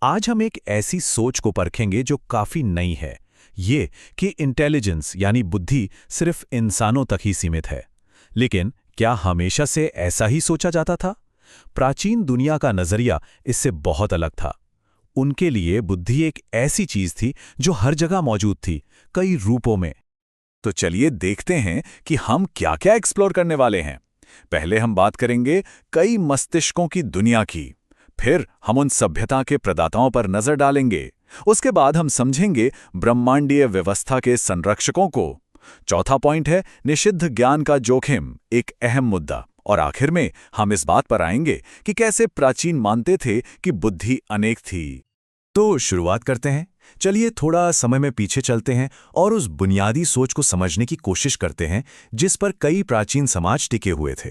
आज हम एक ऐसी सोच को परखेंगे जो काफी नई है। ये कि इंटेलिजेंस यानी बुद्धि सिर्फ इंसानों तक ही सीमित है। लेकिन क्या हमेशा से ऐसा ही सोचा जाता था? प्राचीन दुनिया का नजरिया इससे बहुत अलग था। उनके लिए बुद्धि एक ऐसी चीज थी जो हर जगह मौजूद थी, कई रूपों में। तो चलिए देखते हैं कि हम क्या-क्या एक्सप्लोर करने वाले हैं। पहले हम बात करेंगे कई मस्तिष्कों की दुनिया की। फिर हम उन सभ्यता के प्रदाताओं पर नजर डालेंगे। उसके बाद हम समझेंगे ब्रह्मांडीय व्यवस्था के संरक्षकों को। चौथा पॉइंट है निषिद्ध ज्ञान का जोखिम, एक अहम मुद्दा। और आखिर में हम इस बात पर आएंगे कि कैसे प्राचीन मानते थे कि बुद्धि अनेक थी। तो शुरुआत करते हैं। चलिए थोड़ा समय में पीछे चलते हैं और उस बुनियादी सोच को समझने की कोशिश करते हैं जिस पर कई प्राचीन समाज टिके हुए थे।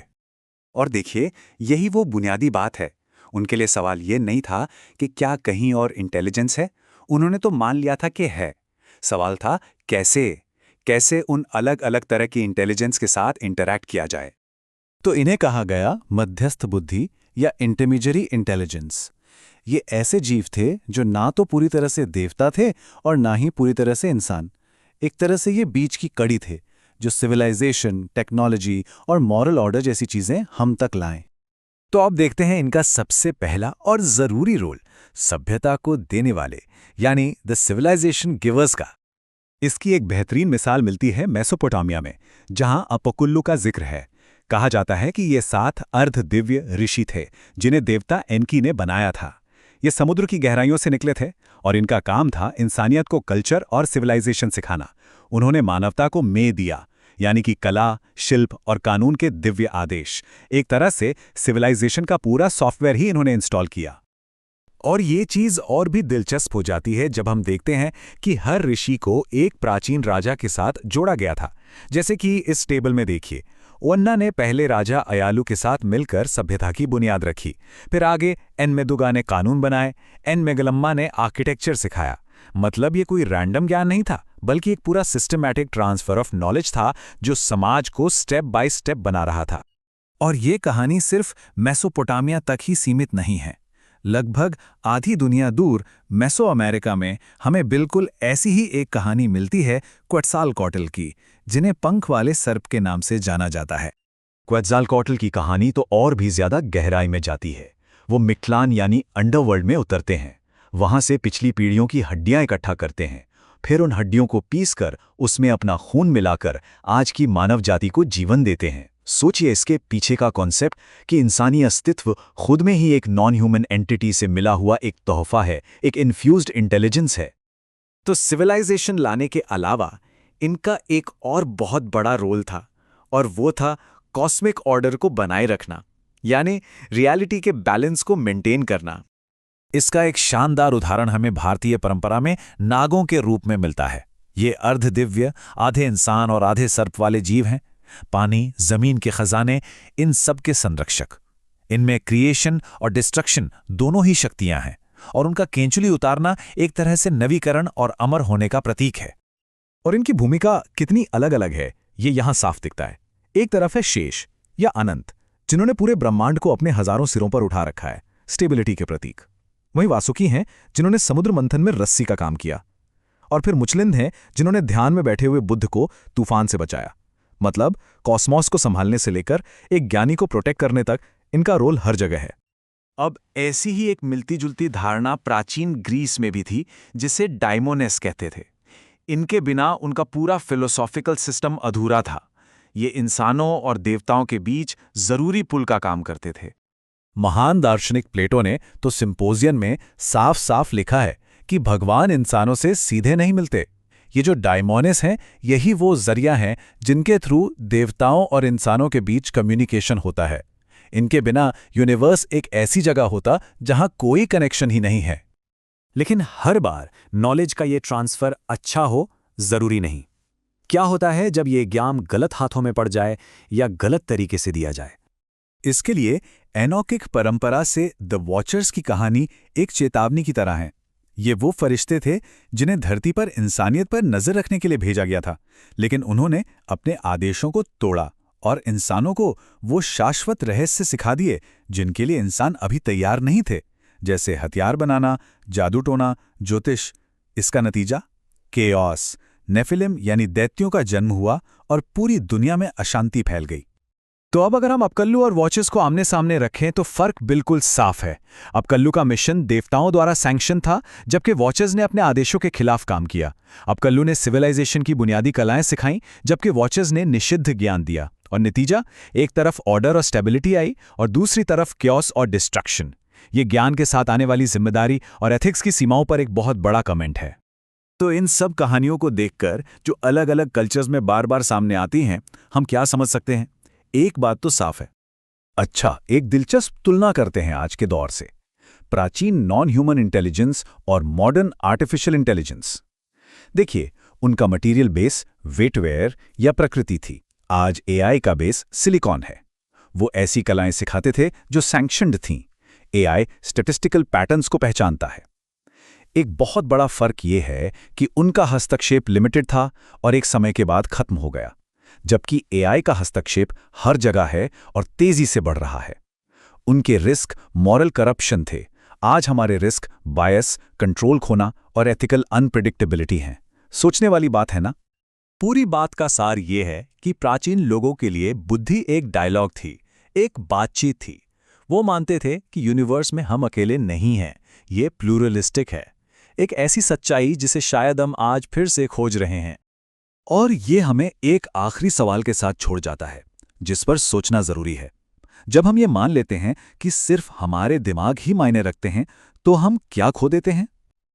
और देखिए, यही वो बुनियादी बात है। उनके लिए सवाल ये नहीं था कि क्या कहीं और इंटेलिजेंस है। उन्होंने तो मान लिया था कि है। सवाल था कैसे कैसे उन अलग अलग तरह की इंटेलिजेंस के साथ इंटरैक्ट किया जाए। तो इन्हें कहा गया मध्यस्थ बुद्धि या इंटरमीडियरी इंटेलिजेंस। ये ऐसे जीव थे जो ना तो पूरी तरह से देवता थे और ना ही पूरी तरह से इंसान। एक तरह से ये बीच की कड़ी थे जो सिविलाइजेशन, टेक्नोलॉजी और मॉरल ऑर्डर जैसी चीजें हम तक लाएं। तो अब देखते हैं इनका सबसे पहला और जरूरी रोल, सभ्यता को देने वाले यानी द सिविलाइजेशन गिवर्स का। इसकी एक बेहतरीन मिसाल मिलती है मेसोपोटामिया में, जहां अपोकुल्लू का जिक्र है। कहा जाता है कि ये 7 अर्ध दिव्य ऋषि थे जिन्हें देवता एनकी ने बनाया था। ये समुद्र की गहराइयों से निकले थे और इनका काम था इंसानियत को कल्चर और सिविलाइजेशन सिखाना। उन्होंने मानवता को में दिया, यानी कि कला, शिल्प और कानून के दिव्य आदेश। एक तरह से सिविलाइजेशन का पूरा सॉफ्टवेयर ही इन्होंने इंस्टॉल किया। और ये चीज और भी दिलचस्प हो जाती है जब हम देखते हैं कि हर ऋषि को एक प्राचीन राजा के साथ जोड़ा गया था। जैसे कि इस टेबल में देखिए, वन्ना ने पहले राजा अयालु के साथ मिलकर सभ्यता की बुनियाद रखी। फिर आगे एनमेदुगा ने कानून बनाए, एनमेगलम्मा ने आर्किटेक्चर सिखाया। मतलब ये कोई रैंडम ज्ञान नहीं था, बल्कि एक पूरा सिस्टमैटिक ट्रांसफर ऑफ नॉलेज था जो समाज को स्टेप बाय स्टेप बना रहा था। और ये कहानी सिर्फ मेसोपोटामिया तक ही सीमित नहीं है। लगभग आधी दुनिया दूर मेसो अमेरिका में हमें बिल्कुल ऐसी ही एक कहानी मिलती है क्वेट्ज़ालकोएट्ल की, जिन्हें पंख वाले सर्प के नाम से जाना जाता है। क्वेट्ज़ालकोएट्ल की कहानी तो और भी ज्यादा गहराई में जाती है। वो मिक्तलान यानी अंडरवर्ल्ड में उतरते हैं। वहां से पिछली पीढ़ियों की हड्डियां इकट्ठा करते हैं। फिर उन हड्डियों को पीसकर उसमें अपना खून मिलाकर आज की मानव जाति को जीवन देते हैं। सोचिए इसके पीछे का कॉन्सेप्ट कि इंसानी अस्तित्व खुद में ही एक नॉन ह्यूमन एंटिटी से मिला हुआ एक तोहफा है, एक इन्फ्यूज्ड इंटेलिजेंस है। तो सिविलाइजेशन लाने के अलावा इनका एक और बहुत बड़ा रोल था, और वो था कॉस्मिक ऑर्डर को बनाए रखना, यानी रियलिटी के बैलेंस को मेंटेन करना। इसका एक शानदार उदाहरण हमें भारतीय परंपरा में नागों के रूप में मिलता है। ये अर्धदिव्य, आधे इंसान और आधे सर्प वाले जीव हैं। पानी, जमीन के खजाने, इन सब के संरक्षक। इनमें क्रिएशन और डिस्ट्रक्शन दोनों ही शक्तियां हैं, और उनका केंचुली उतारना एक तरह से नवीकरण और अमर होने का प्रतीक है। और इनकी भूमिका कितनी अलग अलग है ये यहां साफ दिखता है। एक तरफ है शेष या अनंत, जिन्होंने पूरे ब्रह्मांड को अपने हजारों सिरों पर उठा रखा है, स्टेबिलिटी के प्रतीक। वहीं वासुकी हैं जिन्होंने समुद्र मंथन में रस्सी का काम किया। और फिर मुचलिंद हैं जिन्होंने ध्यान में बैठे हुए बुद्ध को तूफान से बचाया। मतलब कॉस्मॉस को संभालने से लेकर एक ज्ञानी को प्रोटेक्ट करने तक इनका रोल हर जगह है। अब ऐसी ही एक मिलती जुलती धारणा प्राचीन ग्रीस में भी थी, जिसे डायमोनेस कहते थे। इनके बिना उनका पूरा फिलोसॉफिकल सिस्टम अधूरा था। ये इंसानों और देवताओं के बीच जरूरी पुल का काम करते थे। महान दार्शनिक प्लेटो ने तो सिंपोजियन में साफ साफ लिखा है कि भगवान इंसानों से सीधे नहीं मिलते। ये जो डायमोनेस हैं, यही वो जरिया हैं जिनके थ्रू देवताओं और इंसानों के बीच कम्युनिकेशन होता है। इनके बिना यूनिवर्स एक ऐसी जगह होता जहां कोई कनेक्शन ही नहीं है। लेकिन हर बार नॉलेज का ये ट्रांसफर अच्छा हो जरूरी नहीं। क्या होता है जब ये ज्ञान गलत हाथों में पड़ जाए या गलत तरीके से दिया जाए? इसके लिए एनोकिक परंपरा से द वॉचर्स की कहानी एक चेतावनी की तरह है। ये वो फरिश्ते थे जिन्हें धरती पर इंसानियत पर नजर रखने के लिए भेजा गया था, लेकिन उन्होंने अपने आदेशों को तोड़ा और इंसानों को वो शाश्वत रहस्य सिखा दिए जिनके लिए इंसान अभी तैयार नहीं थे। जैसे हथियार बनाना, जादू टोना, ज्योतिष। इसका नतीजा केओस, नेफिलिम यानी दैत्यों का जन्म हुआ और पूरी दुनिया में अशांति फैल गई। तो अब अगर हम अपकल्लू और वॉचेस को आमने सामने रखें तो फर्क बिल्कुल साफ है। अपकल्लू का मिशन देवताओं द्वारा सैंक्शन था, जबकि वॉचेस ने अपने आदेशों के खिलाफ काम किया। अपकल्लू ने सिविलाइजेशन की बुनियादी कलाएं सिखाईं, जबकि वॉचेस ने निषिद्ध ज्ञान दिया। और नतीजा, एक तरफ ऑर्डर और स्टेबिलिटी आई और दूसरी तरफ क्योस और डिस्ट्रक्शन। ये ज्ञान के साथ आने वाली जिम्मेदारी और एथिक्स की सीमाओं पर एक बहुत बड़ा कमेंट है। तो इन सब कहानियों को देखकर जो अलग अलग कल्चर्स में बार बार सामने आती हैं, हम क्या समझ सकते हैं? एक बात तो साफ है। अच्छा, एक दिलचस्प तुलना करते हैं आज के दौर से, प्राचीन नॉन ह्यूमन इंटेलिजेंस और मॉडर्न आर्टिफिशियल इंटेलिजेंस। देखिए, उनका मटेरियल बेस वेटवेयर या प्रकृति थी। आज एआई का बेस सिलिकॉन है। वो ऐसी कलाएं सिखाते थे जो सैंक्शन्ड थीं। एआई स्टैटिस्टिकल पैटर्न्स को पहचानता है। एक बहुत बड़ा फर्क ये है कि उनका हस्तक्षेप लिमिटेड था और एक समय के बाद खत्म हो गया, जबकि एआई का हस्तक्षेप हर जगह है और तेजी से बढ़ रहा है। उनके रिस्क मॉरल करप्शन थे। आज हमारे रिस्क बायस, कंट्रोल खोना और एथिकल अनप्रेडिक्टेबिलिटी हैं। सोचने वाली बात है ना? पूरी बात का सार ये है कि प्राचीन लोगों के लिए बुद्धि एक डायलॉग थी, एक बातचीत थी। वो मानते थे कि यूनिवर्स में हम अकेले नहीं हैं, ये प्लूरलिस्टिक है। एक ऐसी सच्चाई जिसे शायद हम आज फिर से खोज रहे हैं। और ये हमें एक आखिरी सवाल के साथ छोड़ जाता है, जिस पर सोचना जरूरी है। जब हम ये मान लेते हैं कि सिर्फ हमारे दिमाग ही मायने रखते हैं, तो हम क्या खो देते हैं?